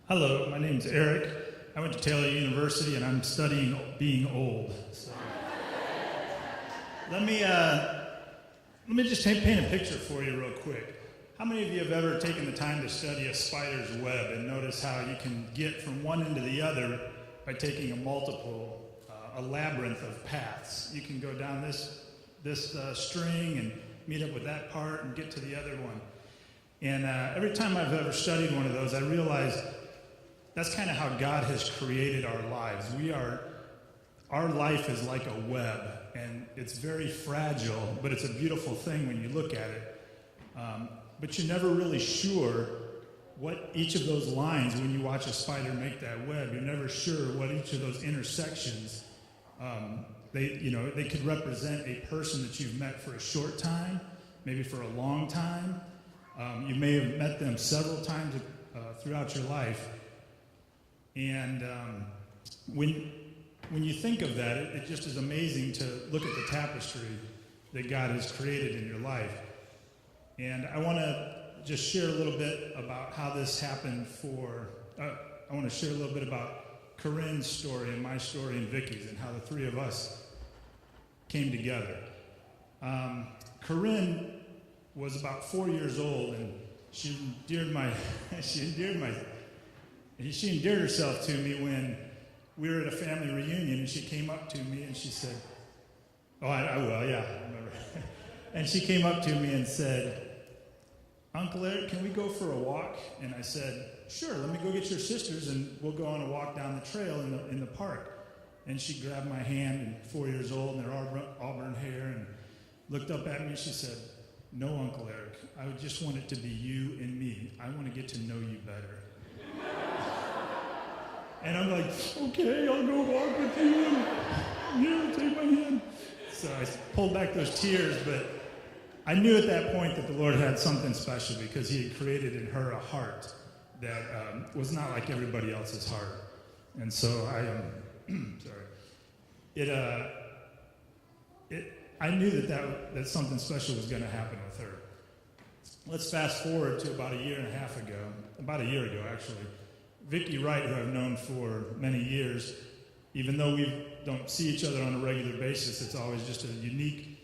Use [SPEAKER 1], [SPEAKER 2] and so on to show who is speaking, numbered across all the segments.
[SPEAKER 1] Hello, my name's Eric. I went to Taylor University and I'm studying being old. So let me just paint a picture for you real quick. How many of you have ever taken the time to study a spider's web and notice how you can get from one end to the other by taking a labyrinth of paths? You can go down this string and meet up with that part and get to the other one. And every time I've ever studied one of those, I realized that's kind of how God has created our lives. Our life is like a web, and it's very fragile, but it's a beautiful thing when you look at it. But you're never really sure what each of those lines, when you watch a spider make that web, you're never sure what each of those intersections, they could represent a person that you've met for a short time, maybe for a long time. You may have met them several times throughout your life. And when you think of that, it just is amazing to look at the tapestry that God has created in your life. And I want to just share a little bit about how this happened I want to share a little bit about Corinne's story and my story and Vicky's and how the three of us came together. Corinne was about 4 years old, and she endeared herself to me when we were at a family reunion, and she came up to me and she said, I remember. And she came up to me and said, "Uncle Eric, can we go for a walk?" And I said, "Sure, let me go get your sisters and we'll go on a walk down the trail in the park." And she grabbed my hand, and 4 years old, and her auburn hair, and looked up at me and she said, "No, Uncle Eric, I would just want it to be you and me. I want to get to know you better." And I'm like, "Okay, I'll go walk with you. Here, take my hand." So I pulled back those tears, but I knew at that point that the Lord had something special because He had created in her a heart that was not like everybody else's heart. And so I knew that something special was going to happen with her. Let's fast forward to about a year ago actually. Vicky Wright, who I've known for many years, even though we don't see each other on a regular basis, it's always just a unique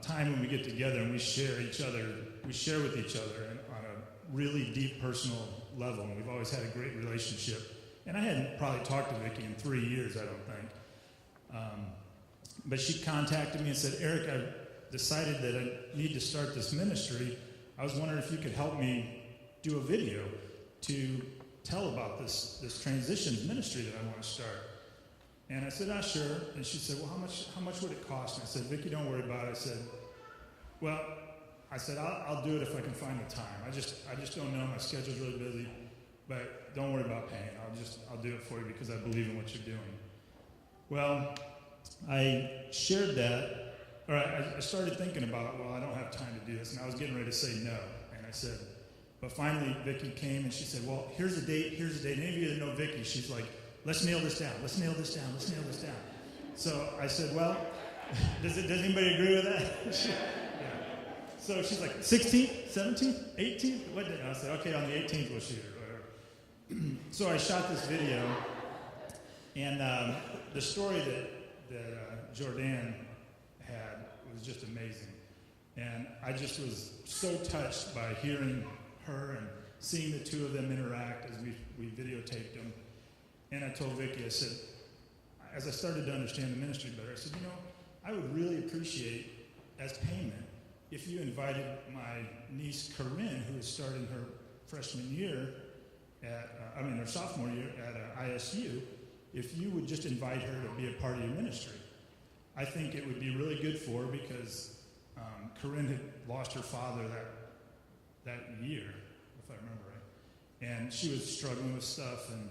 [SPEAKER 1] time when we get together and we share with each other on a really deep personal level. And we've always had a great relationship. And I hadn't probably talked to Vicky in 3 years, I don't think. But she contacted me and said, "Eric, I've decided that I need to start this ministry. I was wondering if you could help me do a video to tell about this transitions ministry that I want to start." And I said, "Sure." And she said, "Well, how much would it cost?" And I said, "Vicky, don't worry about it." I said, I'll do it if I can find the time. I just don't know. My schedule's really busy, but don't worry about paying. I'll do it for you because I believe in what you're doing. Well, I shared that, or I started thinking about, well, I don't have time to do this, and I was getting ready to say no. And I said, but finally Vicky came and she said, "Well, here's a date. Any of you that know Vicky, she's like, let's nail this down. So I said, well, does anybody agree with that? Yeah. So she's like, 16th, 17th, 18th? What day? I said, okay, on the 18th we'll shoot it, whatever. So I shot this video, and the story that Jordan had was just amazing. And I just was so touched by hearing her and seeing the two of them interact as we videotaped them. And I told Vicky, I said, as I started to understand the ministry better, I said, I would really appreciate, as payment, if you invited my niece Corinne, who is starting her freshman year her sophomore year at ISU, if you would just invite her to be a part of your ministry. I think it would be really good for her because Corinne had lost her father that year, if I remember right. And she was struggling with stuff, and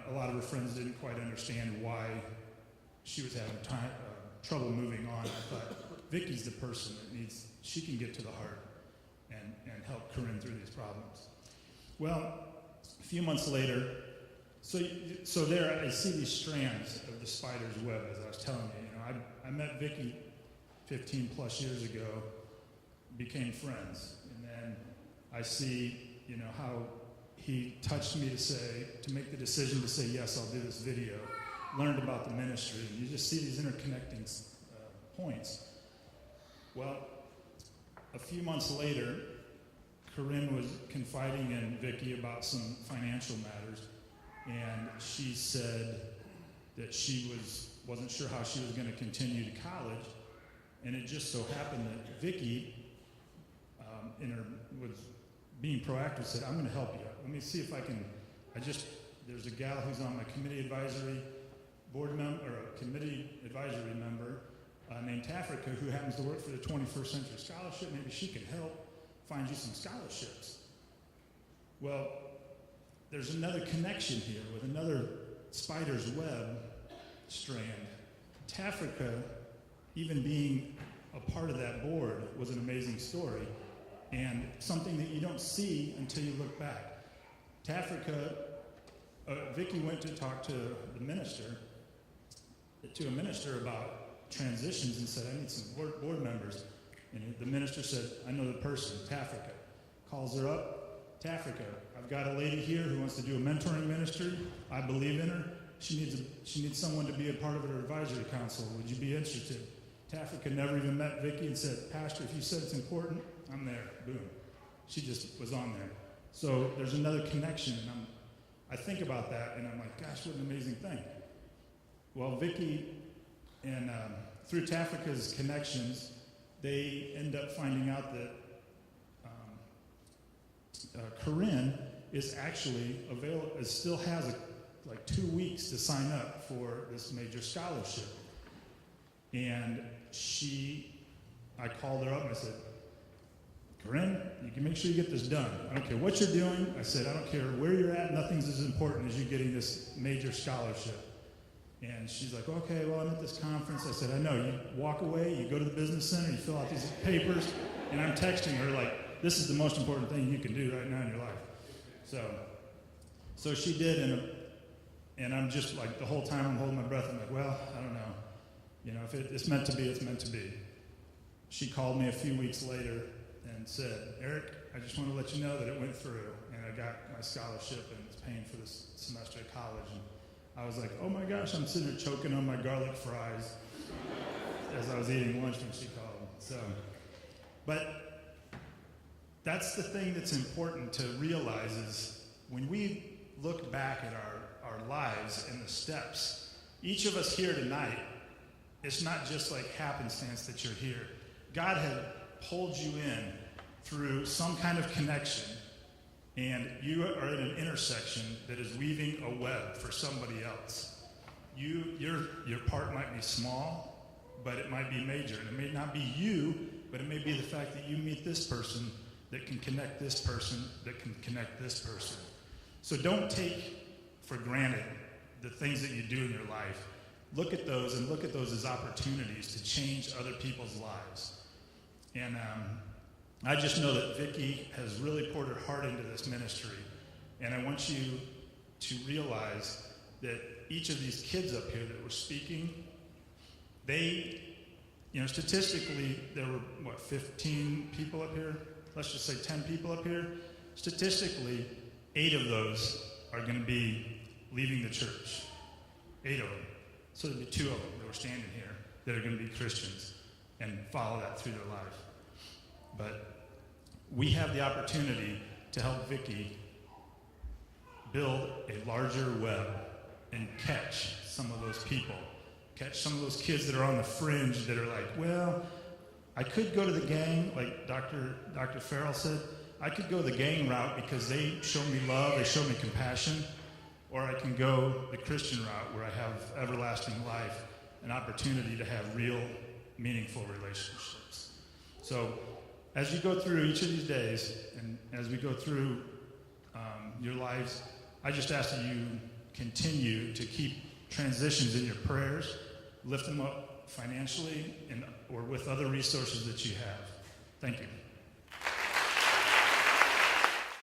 [SPEAKER 1] a lot of her friends didn't quite understand why she was having trouble moving on. I thought, Vicky's the person she can get to the heart and help Corinne through these problems. Well, a few months later, so there I see these strands of the spider's web, as I was telling you. I met Vicky 15 plus years ago, became friends, and then I see, how he touched me to make the decision to say, yes, I'll do this video. Learned about the ministry, and you just see these interconnecting points. Well, a few months later, Corinne was confiding in Vicki about some financial matters, and she said that she wasn't sure how she was going to continue to college, and it just so happened that Vicki, was being proactive, said, I'm going to help you. Let me see if I can, there's a gal who's on my committee advisory board member, or a committee advisory member, named Tafrika, who happens to work for the 21st Century Scholarship. Maybe she can help find you some scholarships. Well, there's another connection here with another spider's web strand. Tafrika, even being a part of that board, was an amazing story, and something that you don't see until you look back. Tafrika, Vicki went to talk to a minister about transitions, and said, I need some board members. And the minister said, I know the person, Tafrika. Calls her up, Tafrika, I've got a lady here who wants to do a mentoring ministry. I believe in her. She needs someone to be a part of her advisory council. Would you be interested? Tafrika never even met Vicki and said, Pastor, if you said it's important, I'm there. Boom. She just was on there. So there's another connection, and I think about that, and I'm like, gosh, what an amazing thing. Well, Vicki, and through Tafrika's connections, they end up finding out that Corinne is actually available, still has like 2 weeks to sign up for this major scholarship. And I called her up and I said, Corinne, you can make sure you get this done. I don't care what you're doing. I said, I don't care where you're at. Nothing's as important as you getting this major scholarship. And she's like, okay, well, I'm at this conference. I said, I know. You walk away, you go to the business center, you fill out these papers, and I'm texting her like, this is the most important thing you can do right now in your life. So she did, and I'm just like, the whole time I'm holding my breath. I'm like, well, I don't know. You know, if it's meant to be, it's meant to be. She called me a few weeks later and said, Eric, I just want to let you know that it went through, and I got my scholarship, and it's paying for this semester at college. And I was like, oh my gosh, I'm sitting there choking on my garlic fries as I was eating lunch when she called. But that's the thing that's important to realize is when we look back at our lives and the steps, each of us here tonight, it's not just like happenstance that you're here. God had pulled you in through some kind of connection, and you are at an intersection that is weaving a web for somebody else. Your part might be small, but it might be major. And it may not be you, but it may be the fact that you meet this person that can connect this person, that can connect this person. So don't take for granted the things that you do in your life. Look at those and look at those as opportunities to change other people's lives. And I just know that Vicki has really poured her heart into this ministry. And I want you to realize that each of these kids up here that were speaking, they, statistically, there were, 15 people up here? Let's just say 10 people up here. Statistically, 8 of those are going to be leaving the church. 8 of them. So there'll be 2 of them that were standing here that are going to be Christians and follow that through their life. But we have the opportunity to help Vicki build a larger web and catch some of those people. Catch some of those kids that are on the fringe that are like, well, I could go to the gang, like Dr. Farrell said. I could go the gang route because they show me love, they show me compassion. Or I can go the Christian route where I have everlasting life, an opportunity to have real, meaningful relationships. So as you go through each of these days, and as we go through your lives, I just ask that you continue to keep transitions in your prayers, lift them up financially or with other resources that you have. Thank you.